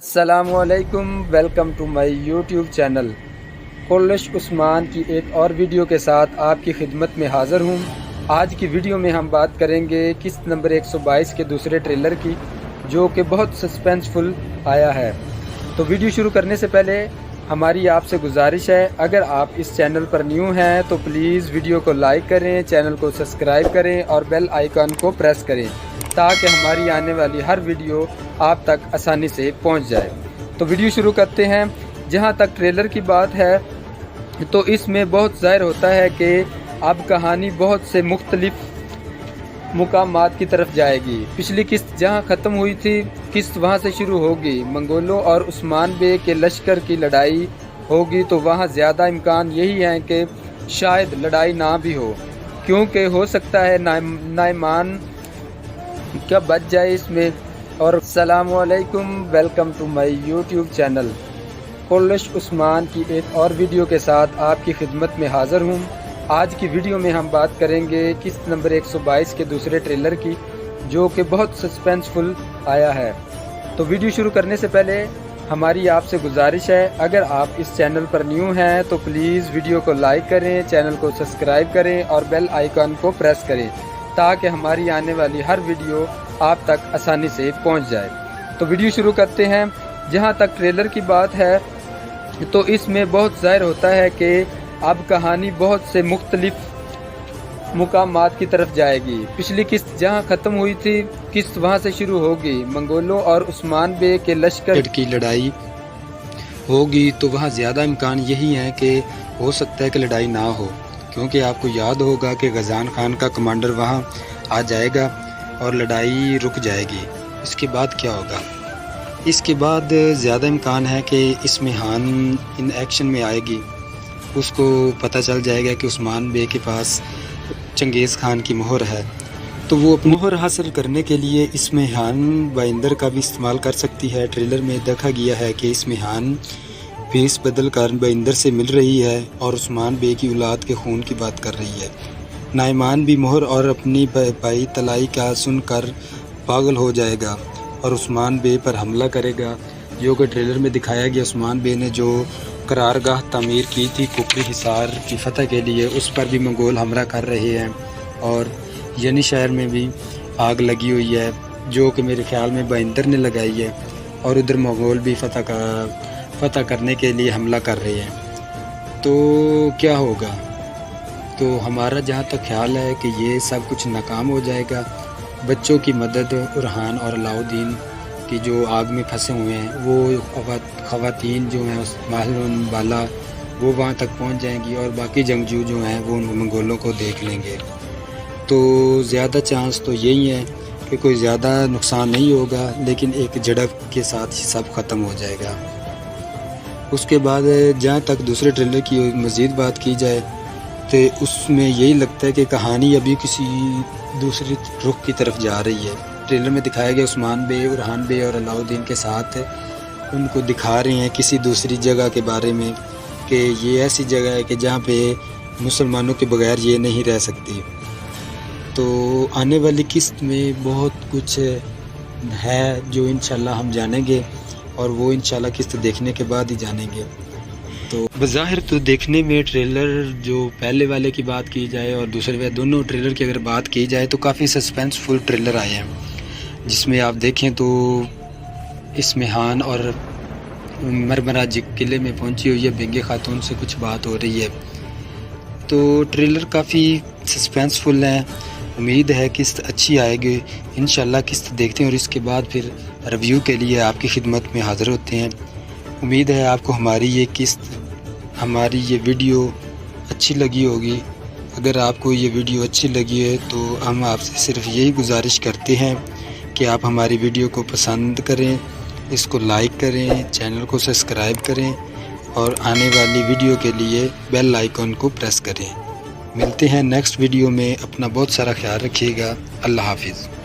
अस्सलामुअलैकुम, welcome to my YouTube channel. कोल्लश उस्मान की एक और वीडियो के साथ आपकी खिदमत में हाज़िर हूँ। आज की वीडियो में हम बात करेंगे किस्त नंबर 122 के दूसरे ट्रेलर की, जो कि बहुत सस्पेंसफुल आया है। तो वीडियो शुरू करने से पहले हमारी आपसे गुजारिश है, अगर आप इस चैनल पर न्यू हैं तो प्लीज़ वीडियो को लाइक करें, चैनल को सब्सक्राइब करें और बेल आइकन को प्रेस करें ताकि हमारी आने वाली हर वीडियो आप तक आसानी से पहुंच जाए। तो वीडियो शुरू करते हैं। जहां तक ट्रेलर की बात है तो इसमें बहुत ज़ाहिर होता है कि अब कहानी बहुत से मुख्तलिफ मुकामात की तरफ जाएगी। पिछली किस्त जहां ख़त्म हुई थी, किस्त वहां से शुरू होगी। मंगोलों और उस्मान बे के लश्कर की लड़ाई होगी, तो वहां ज़्यादा इम्कान यही है कि शायद लड़ाई ना भी हो, क्योंकि हो सकता है नाइमान क्या बच जाए इसमें। और अस्सलामुअलैकुम, welcome to my YouTube channel. कोल्लश उस्मान की एक और वीडियो के साथ आपकी खिदमत में हाज़िर हूँ। आज की वीडियो में हम बात करेंगे किस्त नंबर 122 के दूसरे ट्रेलर की, जो कि बहुत सस्पेंसफुल आया है। तो वीडियो शुरू करने से पहले हमारी आपसे गुजारिश है, अगर आप इस चैनल पर न्यू हैं तो प्लीज़ वीडियो को लाइक करें, चैनल को सब्सक्राइब करें और बेल आइकन को प्रेस करें ताकि हमारी आने वाली हर वीडियो आप तक आसानी से पहुंच जाए। तो वीडियो शुरू करते हैं। जहां तक ट्रेलर की बात है तो इसमें बहुत ज़ाहिर होता है कि अब कहानी बहुत से मुख्तलिफ मुकामात की तरफ जाएगी। पिछली किस्त जहां ख़त्म हुई थी, किस्त वहां से शुरू होगी। मंगोलों और उस्मान बे के लश्कर की लड़ाई होगी, तो वहां ज़्यादा इम्कान यही है कि हो सकता है कि लड़ाई ना हो, क्योंकि आपको याद होगा कि गजान खान का कमांडर वहां आ जाएगा और लड़ाई रुक जाएगी। इसके बाद क्या होगा? इसके बाद ज़्यादा इम्कान है कि इसमें हान इन एक्शन में आएगी। उसको पता चल जाएगा कि उस्मान बे के पास चंगेज़ खान की मोहर है, तो वो अपनी मोहर हासिल करने के लिए इसमें हान बाइंदर का भी इस्तेमाल कर सकती है। ट्रेलर में देखा गया है कि इसमें हान भेस बदल कर बाइंदर से मिल रही है और उस्मान बे की औलाद के खून की बात कर रही है। नाइमान भी मोहर और अपनी भाई तलाई का सुनकर पागल हो जाएगा और उस्मान बे पर हमला करेगा, जो कि ट्रेलर में दिखाया गया। उस्मान बे ने जो करारगाह तामीर की थी कुफरी हिसार की फतह के लिए, उस पर भी मंगोल हमला कर रहे हैं और यानी शहर में भी आग लगी हुई है, जो कि मेरे ख्याल में बाइंदर ने लगाई है, और उधर मंगोल भी फतह करने के लिए हमला कर रहे हैं। तो क्या होगा? तो हमारा जहाँ तक ख्याल है कि ये सब कुछ नाकाम हो जाएगा। बच्चों की मदद उरहान और अलाउद्दीन की जो आग में फंसे हुए हैं, वो ख़वातीन जो हैं माहरून बाला, वो वहाँ तक पहुँच जाएंगी और बाकी जंगजू जो हैं वो मंगोलों को देख लेंगे। तो ज़्यादा चांस तो यही है कि कोई ज़्यादा नुकसान नहीं होगा, लेकिन एक झड़प के साथ ही सब ख़त्म हो जाएगा। उसके बाद जहाँ तक दूसरे ट्रेलर की मज़ीद बात की जाए तो उसमें यही लगता है कि कहानी अभी किसी दूसरी रुख की तरफ जा रही है। ट्रेलर में दिखाया गया उस्मान बे, उरहान बे और अलाउद्दीन के साथ उनको दिखा रहे हैं किसी दूसरी जगह के बारे में, कि ये ऐसी जगह है कि जहाँ पे मुसलमानों के बगैर ये नहीं रह सकती। तो आने वाली किस्त में बहुत कुछ है जो इंशाल्लाह हम जानेंगे, और वो इंशाल्लाह किस्त देखने के बाद ही जानेंगे। तो बज़ाहिर तो देखने में ट्रेलर जो पहले वाले की बात की जाए और दूसरे वाले, दोनों ट्रेलर की अगर बात की जाए तो काफ़ी सस्पेंसफुल ट्रेलर आए हैं, जिसमें आप देखें तो इसमें हान और मरमरा किले में पहुंची हुई है बेंगे खातून से कुछ बात हो रही है। तो ट्रेलर काफ़ी सस्पेंसफुल है। उम्मीद है किस्त अच्छी आएगी। इंशाल्लाह किस्त देखते हैं और इसके बाद फिर रिव्यू के लिए आपकी खिदमत में हाज़िर होते हैं। उम्मीद है आपको हमारी ये वीडियो अच्छी लगी होगी। अगर आपको ये वीडियो अच्छी लगी है तो हम आपसे सिर्फ यही गुजारिश करते हैं कि आप हमारी वीडियो को पसंद करें, इसको लाइक करें, चैनल को सब्सक्राइब करें और आने वाली वीडियो के लिए बेल आइकन को प्रेस करें। मिलते हैं नेक्स्ट वीडियो में। अपना बहुत सारा ख्याल रखिएगा। अल्लाह हाफिज़।